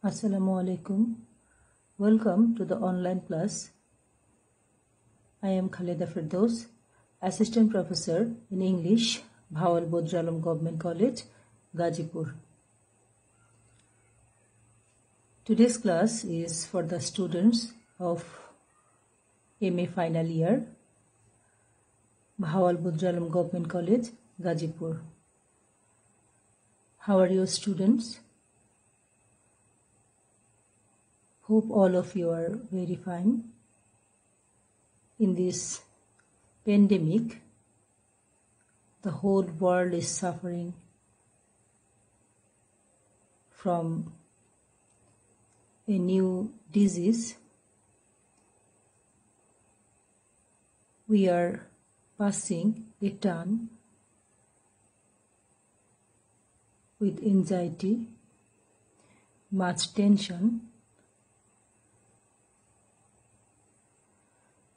Assalamu alaikum. Welcome to the online class. I am Khaleda Firdaus, Assistant Professor in English, Bhawal Bodralam Government College, Gazipur. Today's class is for the students of MA final year, Bhawal Bodralam Government College, Gazipur. How are your students? Hope all of you are very fine. In this pandemic, the whole world is suffering from a new disease. We are passing a time with anxiety, much tension,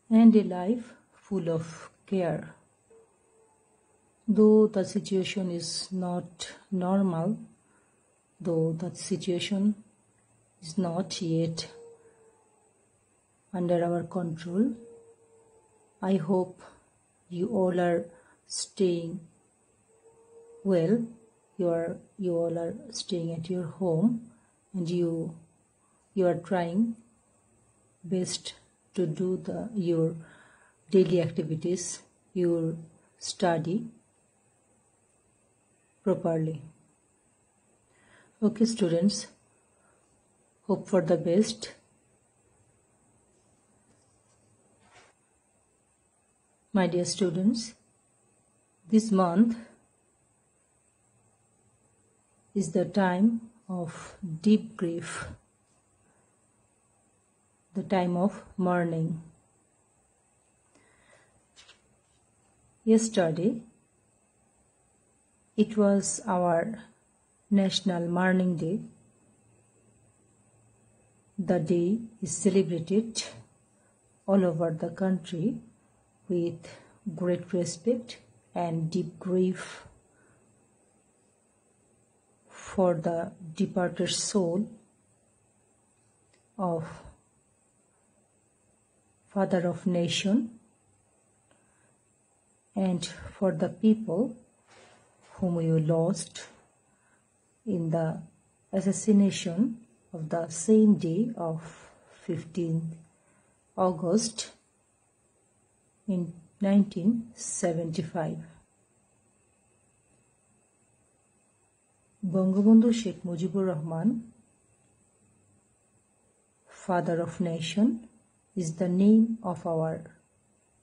and a life full of care. Though the situation is not normal, though the situation is not yet under our control, I hope you all are staying well. You all are staying at your home, and you are trying best to do your daily activities, your study properly. Okay, students, hope for the best. My dear students, this month is the time of deep grief, the time of mourning. Yesterday, it was our National Mourning Day. The day is celebrated all over the country with great respect and deep grief for the departed soul of Father of Nation, and for the people whom we lost in the assassination of the same day of 15th August in 1975. Bangabandhu Sheikh Mujibur Rahman, Father of Nation, is the name of our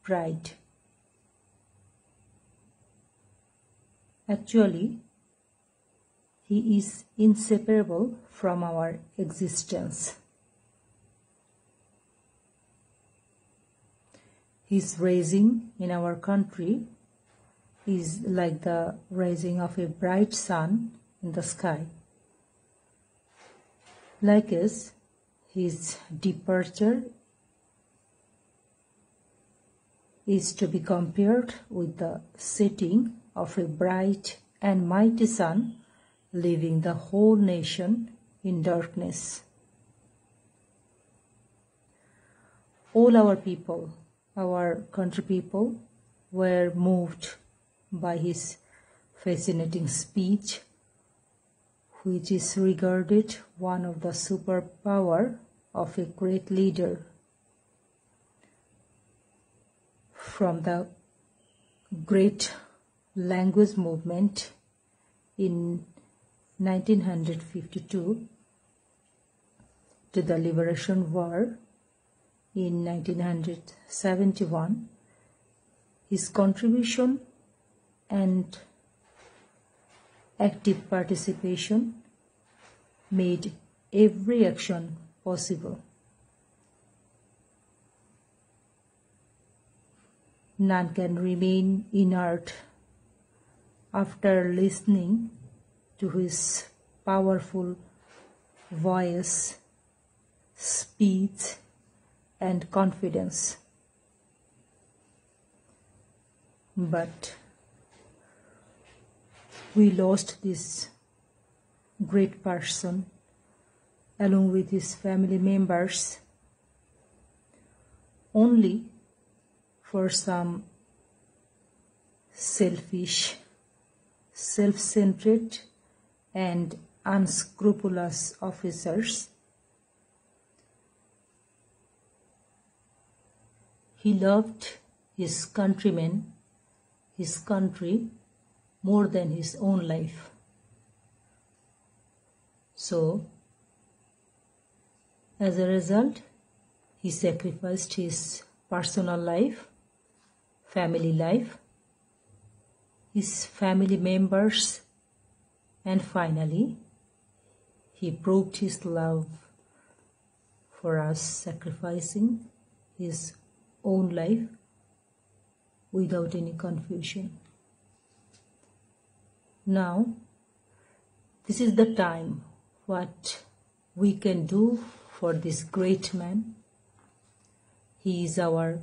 pride. Actually, he is inseparable from our existence. His rising in our country is like the rising of a bright sun in the sky. Like us, his departure is to be compared with the setting of a bright and mighty sun, leaving the whole nation in darkness. All our people, our country people, were moved by his fascinating speech, which is regarded one of the superpower of a great leader. From the great language movement in 1952 to the Liberation War in 1971, his contribution and active participation made every action possible. None can remain inert after listening to his powerful voice, speech, and confidence. But we lost this great person along with his family members only for some selfish, self-centered and unscrupulous officers. He loved his countrymen, his country, more than his own life. So, as a result, he sacrificed his personal life, family life, his family members, and finally, he proved his love for us, sacrificing his own life without any confusion. Now, this is the time what we can do for this great man. He is our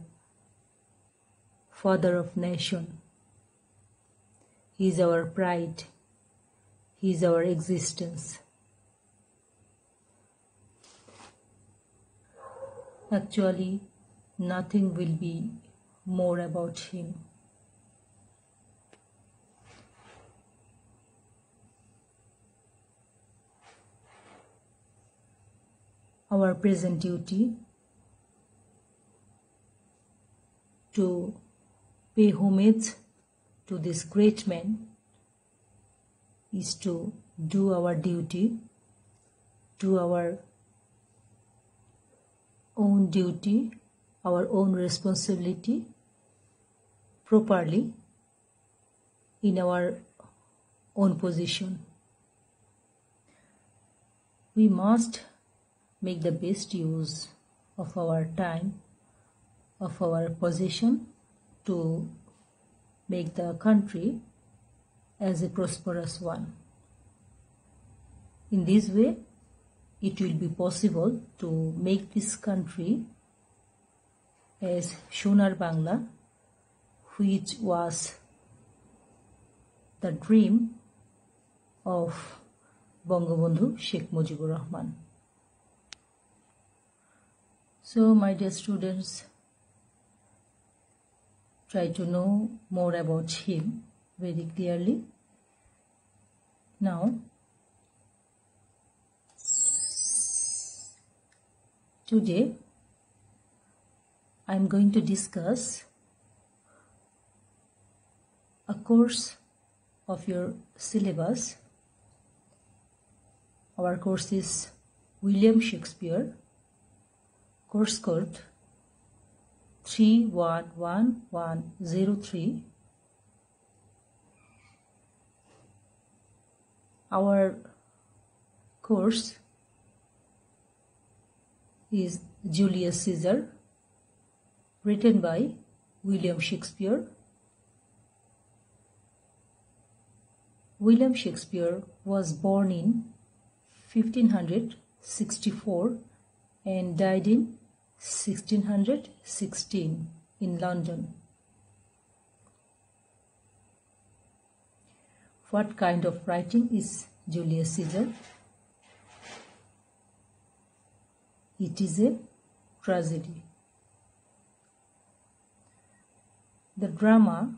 father of nation. He is our pride. He is our existence. Actually, nothing will be more about him. Our present duty to pay homage to this great man is to do our duty, do our own duty, our own responsibility properly in our own position. We must make the best use of our time, of our position to make the country as a prosperous one. In this way, it will be possible to make this country as Sonar Bangla, which was the dream of Bangabandhu Sheikh Mujibur Rahman. So, my dear students, try to know more about him very clearly. Now, today I am going to discuss a course of your syllabus. Our course is William Shakespeare, course code 311103. Our course is Julius Caesar, written by William Shakespeare. William Shakespeare was born in 1564 and died in 1616 in London. What kind of writing is Julius Caesar? It is a tragedy. The drama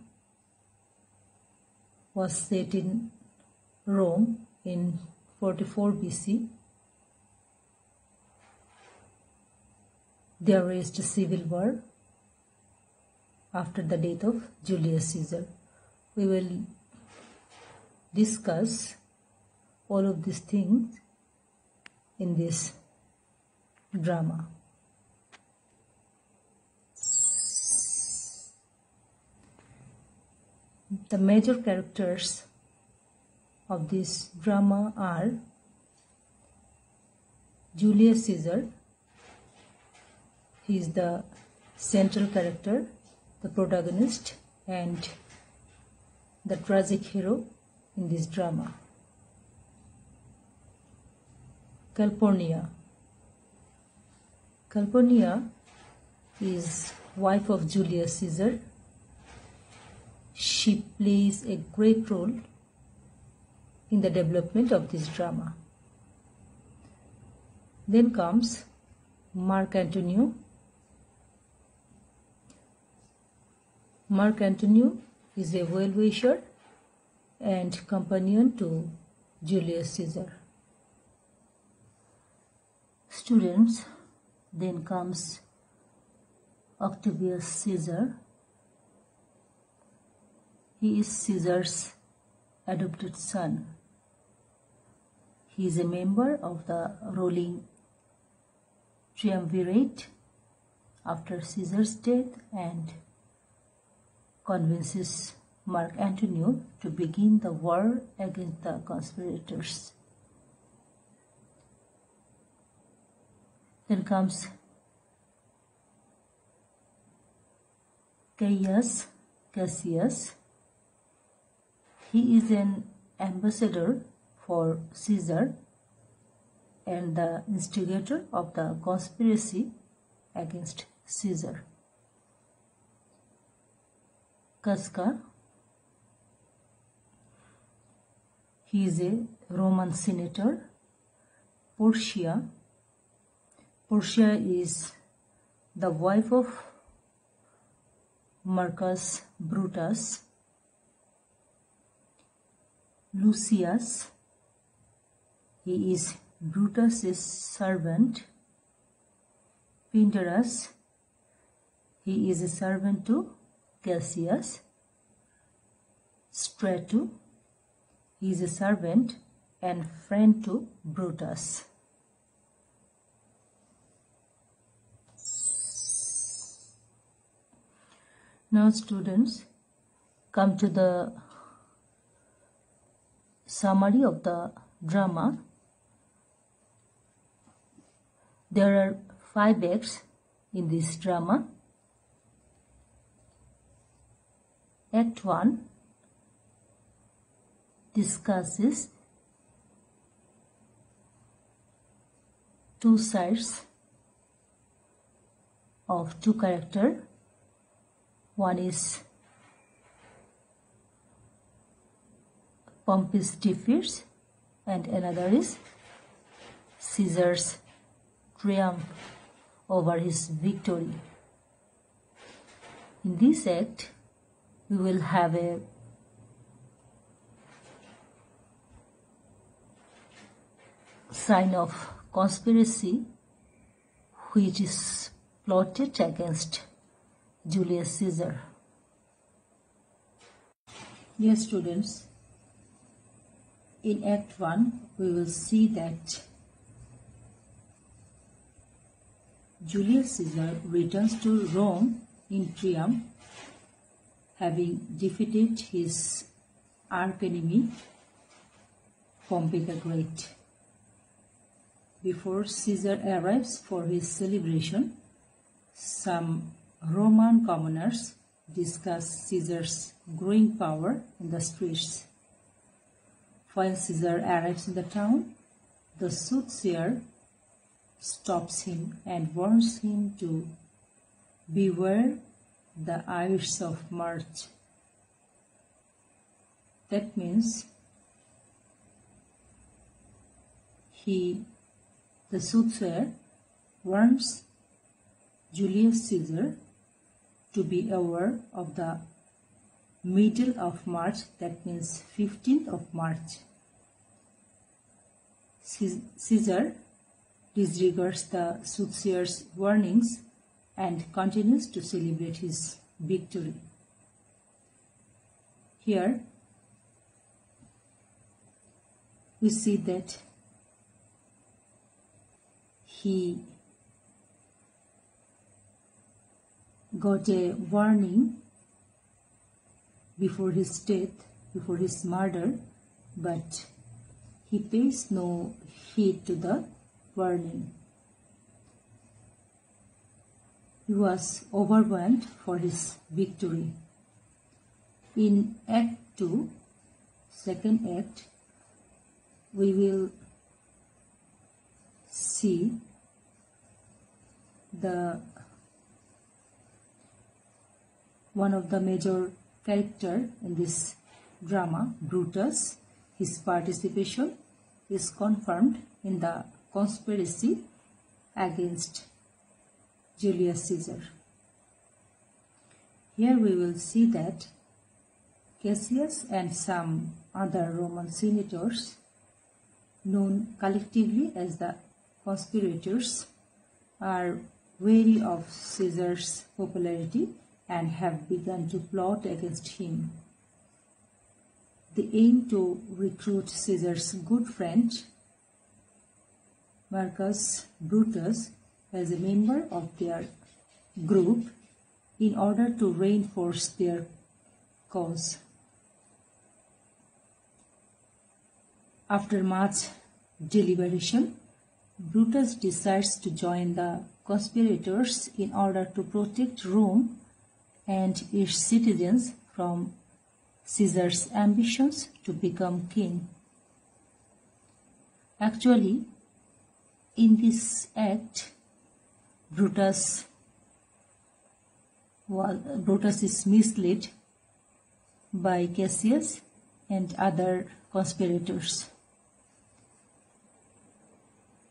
was set in Rome in 44 BC. There raged a civil war after the death of Julius Caesar. We will discuss all of these things in this drama. The major characters of this drama are Julius Caesar. He is the central character, the protagonist, and the tragic hero in this drama. Calpurnia. Calpurnia is wife of Julius Caesar. She plays a great role in the development of this drama. Then comes Mark Antonio. Mark Antonio is a well-wisher and companion to Julius Caesar. Students, then comes Octavius Caesar. He is Caesar's adopted son. He is a member of the ruling triumvirate after Caesar's death and convinces Mark Antonio to begin the war against the conspirators. Then comes Caius Cassius. He is an ambassador for Caesar and the instigator of the conspiracy against Caesar. Casca. He is a Roman senator. Portia. Portia is the wife of Marcus Brutus. Lucius. He is Brutus's servant. Pindarus. He is a servant to Cassius. Strato. He is a servant and friend to Brutus. Now students, come to the summary of the drama. There are 5 acts in this drama. Act 1 discusses two sides of two characters. One is Pompey's defeats and another is Caesar's triumph over his victory. In this act, we will have a sign of conspiracy which is plotted against Julius Caesar. Dear students, in Act 1, we will see that Julius Caesar returns to Rome in triumph, having defeated his arch-enemy Pompey the Great. Before Caesar arrives for his celebration, some Roman commoners discuss Caesar's growing power in the streets. While Caesar arrives in the town, the soothsayer stops him and warns him to beware the Ides of March. That means the soothsayer warns Julius Caesar to be aware of the middle of March, that means 15th of March. Caesar disregards the soothsayer's warnings and continues to celebrate his victory. Here we see that he got a warning before his death, before his murder, but he pays no heed to the warning. He was overwhelmed for his victory. In Act 2, second act, we will see one of the major character in this drama, Brutus. His participation is confirmed in the conspiracy against Julius Caesar. Here we will see that Cassius and some other Roman senators, known collectively as the conspirators, are wary of Caesar's popularity and have begun to plot against him. They aim to recruit Caesar's good friend Marcus Brutus as a member of their group in order to reinforce their cause. After much deliberation, Brutus decides to join the conspirators in order to protect Rome and its citizens from Caesar's ambitions to become king. Actually, in this act, Brutus is misled by Cassius and other conspirators.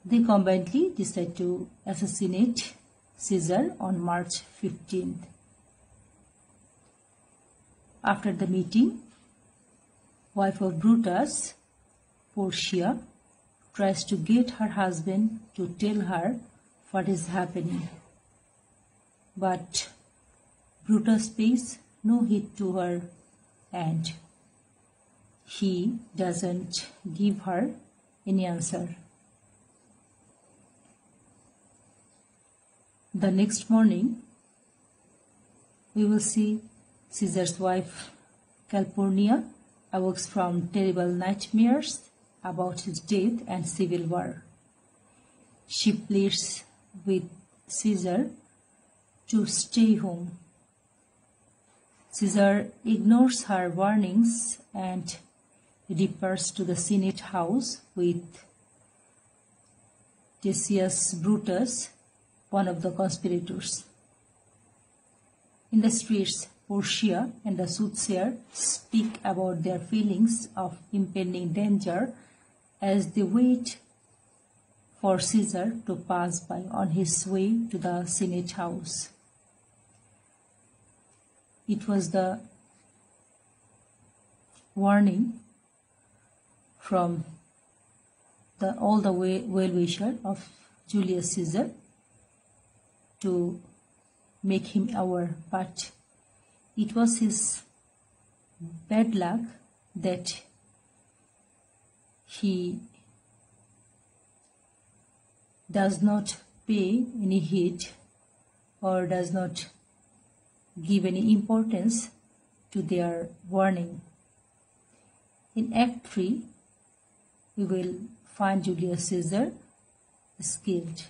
They combinedly decide to assassinate Caesar on March 15th. After the meeting, wife of Brutus, Portia, tries to get her husband to tell her what is happening. But Brutus pays no heed to her and he doesn't give her any answer. The next morning, we will see Caesar's wife Calpurnia awakes from terrible nightmares about his death and civil war. She pleads with Caesar to stay home. Caesar ignores her warnings and repairs to the Senate house with Decius Brutus, one of the conspirators. In the streets, Portia and the soothsayer speak about their feelings of impending danger as they wait for Caesar to pass by on his way to the Senate house. It was the warning from all the well-wisher of Julius Caesar to make him aware, but it was his bad luck that he does not pay any heed or does not give any importance to their warning. In Act 3, we will find Julius Caesar is killed.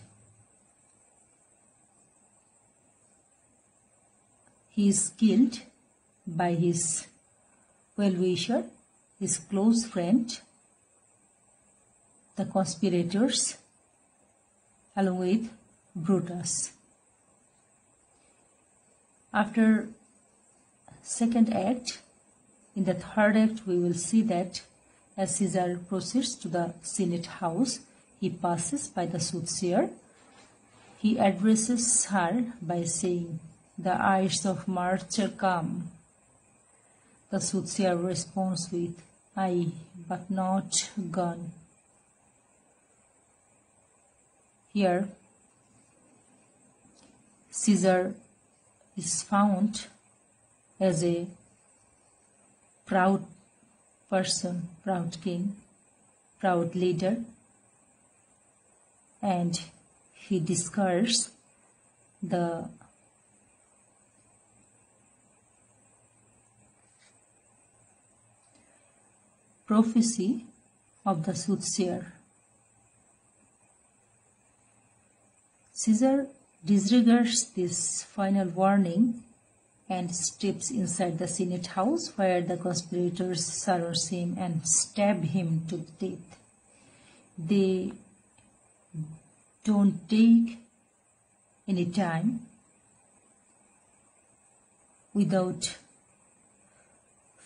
He is killed by his well-wisher, his close friend, the conspirators, along with Brutus. After second act, in the third act, we will see that as Caesar proceeds to the Senate house, he passes by the soothsayer. He addresses her by saying, "The eyes of March are come." The soothsayer responds with, "Aye, but not gone." Here, Caesar is found as a proud person, proud king, proud leader, and he discards the prophecy of the soothsayer. Caesar disregards this final warning and steps inside the Senate house, where the conspirators surround him and stab him to death. They don't take any time. Without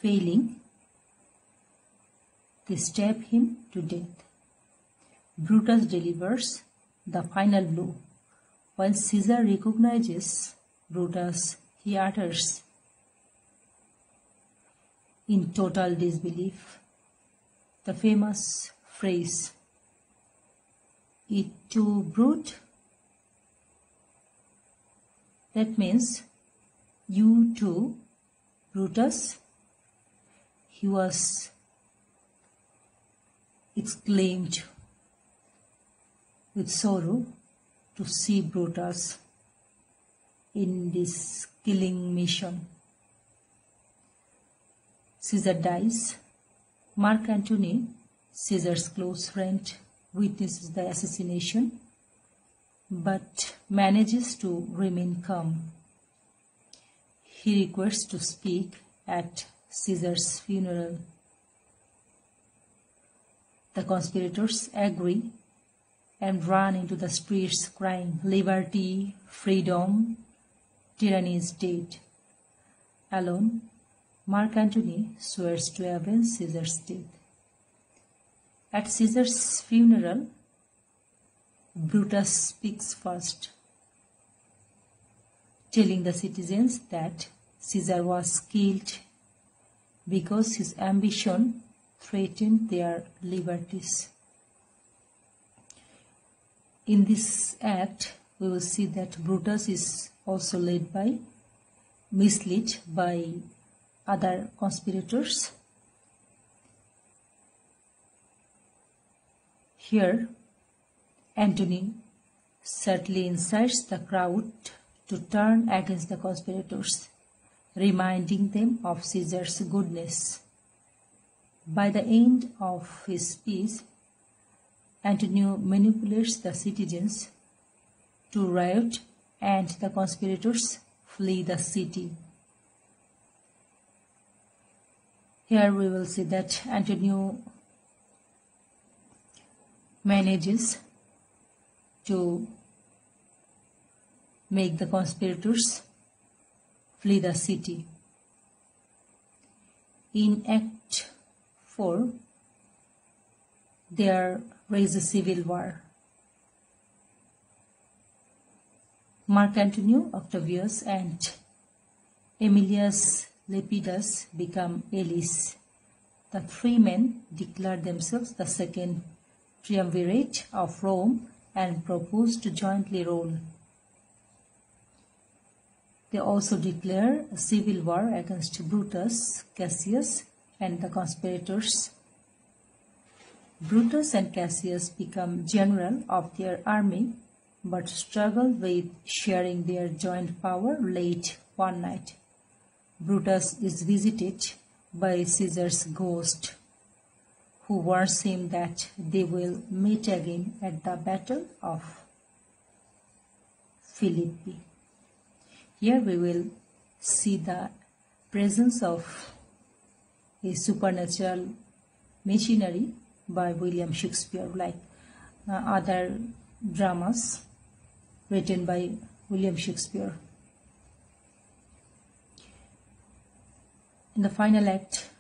failing, they stab him to death. Brutus delivers the final blow. When Caesar recognizes Brutus, he utters in total disbelief the famous phrase, "It too, brute?" That means, "You too, Brutus?" He was exclaimed with sorrow to see Brutus in this killing mission. Caesar dies. Mark Antony, Caesar's close friend, witnesses the assassination but manages to remain calm. He requests to speak at Caesar's funeral. The conspirators agree and run into the streets crying, "Liberty, freedom, tyranny is dead." Alone, Mark Antony swears to avenge Caesar's death. At Caesar's funeral, Brutus speaks first, telling the citizens that Caesar was killed because his ambition threatened their liberties. In this act, we will see that Brutus is also misled by other conspirators. Here, Antony subtly incites the crowd to turn against the conspirators, reminding them of Caesar's goodness. By the end of his speech, Antony manipulates the citizens to riot and the conspirators flee the city. Here we will see that Antony manages to make the conspirators flee the city. In Act 4, there rages a civil war. Mark Antony, Octavius, and Aemilius Lepidus become allies. The three men declare themselves the second triumvirate of Rome and propose to jointly rule. They also declare a civil war against Brutus, Cassius, and the conspirators. Brutus and Cassius become general of their army, but struggle with sharing their joint power late one night. Brutus is visited by Caesar's ghost, who warns him that they will meet again at the Battle of Philippi. Here we will see the presence of a supernatural machinery by William Shakespeare, like other dramas written by William Shakespeare. In the final act,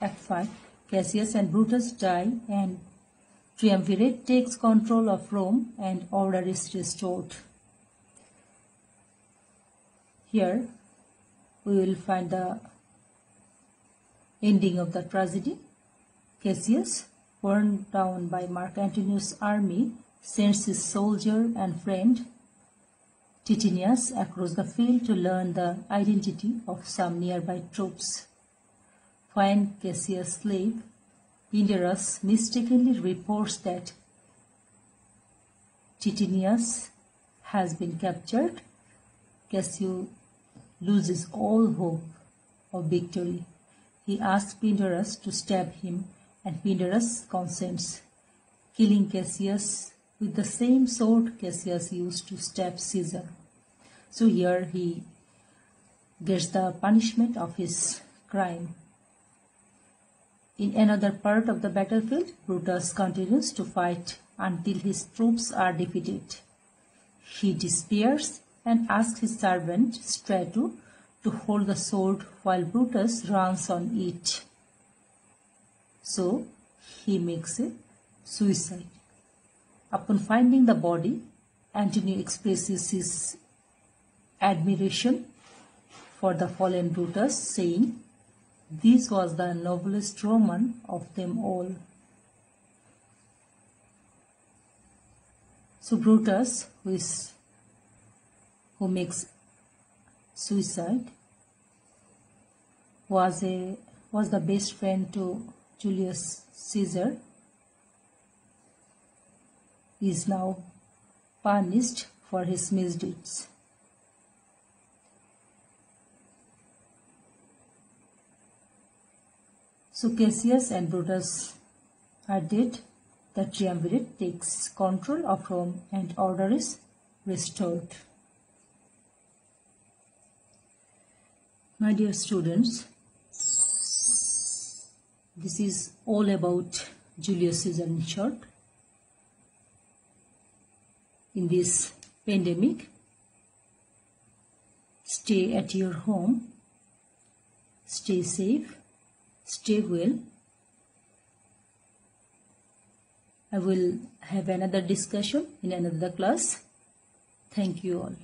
Act 5, Cassius and Brutus die and triumvirate takes control of Rome and order is restored. Here we will find the ending of the tragedy. Cassius, worn down by Mark Antony's army, sends his soldier and friend Titinius across the field to learn the identity of some nearby troops. When Cassius' slave, Pindarus, mistakenly reports that Titinius has been captured, Cassius loses all hope of victory. He asks Pindarus to stab him, and Pindarus consents, killing Cassius with the same sword Cassius used to stab Caesar. So here he gets the punishment of his crime. In another part of the battlefield, Brutus continues to fight until his troops are defeated. He despairs and asks his servant Strato to hold the sword while Brutus runs on it. So he makes a suicide. Upon finding the body, Antony expresses his admiration for the fallen Brutus, saying, "This was the noblest Roman of them all." So Brutus, who makes suicide, was the best friend to Julius Caesar, is now punished for his misdeeds. So Cassius and Brutus are dead. The triumvirate takes control of Rome and order is restored. My dear students, this is all about Julius Caesar in short. In this pandemic, stay at your home, stay safe, stay well. I will have another discussion in another class. Thank you all.